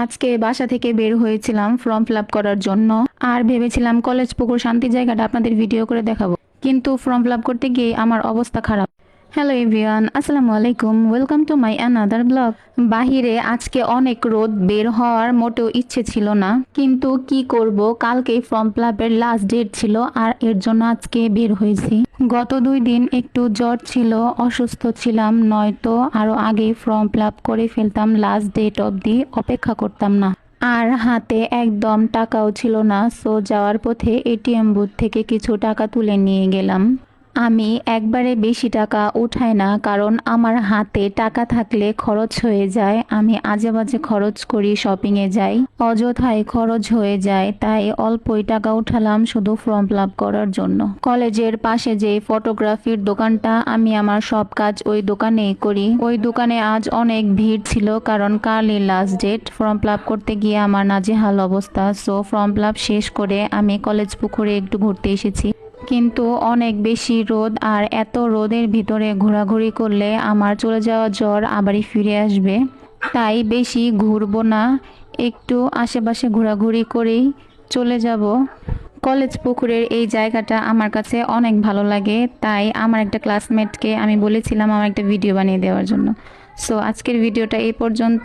আজকে বাসা থেকে বের হয়েছিলাম ফর্ম ফিল আপ করার জন্য। আর ভেবেছিলাম কলেজ পুকুর শান্তি জায়গাটা আপনাদের ভিডিও করে দেখাবো, কিন্তু ফর্ম ফিল আপ করতে গিয়ে আমার অবস্থা খারাপ। হ্যালো এভরিওয়ান, আসসালামু আলাইকুম, welcome to my another blog. বাহিরে আজকে অনেক রোদ, বের হওয়ার মোটেও ইচ্ছে ছিল না, কিন্তু কি করব, কালকেই ফর্ম ফিল আপের লাস্ট ডেট ছিল আর এর জন্য আজকে বের হয়েছি। গত 2 দিন একটু জ্বর ছিল, অসুস্থ ছিলাম, নয়তো আরো আগেই ফর্ম ফিল আপ করে ফেলতাম, লাস্ট ডেট অবধি অপেক্ষা করতাম না। আর হাতে একদম টাকাও ছিল না, সো যাওয়ার পথে এটিএম বুথ থেকে কিছু টাকা তুলে নিয়ে গেলাম। আমি একবারে বেশি টাকা উঠাই না, কারণ আমার হাতে টাকা থাকলে খরচ হয়ে যায়, আমি আজে বাজে খরচ করি, শপিংয়ে যাই, অযথায় খরচ হয়ে যায়, তাই অল্পই টাকা উঠালাম শুধু ফর্ম ফিল আপ করার জন্য। কলেজের পাশে যে ফটোগ্রাফির দোকানটা, আমি আমার সব কাজ ওই দোকানেই করি। ওই দোকানে আজ অনেক ভিড় ছিল, কারণ কালই last date. Form fill up করতে গিয়ে আমার নাজেহাল অবস্থা, সো ফর্ম ফিল আপ শেষ করে আমি কলেজ পুকুরে একটু ঘুরতে এসেছি। কিন্তু অনেক বেশি রোদ, আর এত রোদের ভিতরে ঘোরাঘুরি করলে আমার চলে যাওয়া জ্বর আবারই ফিরে আসবে, তাই বেশি ঘুরবো না, একটু আশেপাশে ঘোরাঘুরি করেই চলে যাব। কলেজ পুকুরের এই জায়গাটা আমার কাছে অনেক ভালো লাগে, তাই আমার একটা ক্লাসমেটকে আমি বলেছিলাম আমার একটা ভিডিও বানিয়ে দেওয়ার জন্য। সো আজকের ভিডিওটা এই পর্যন্ত।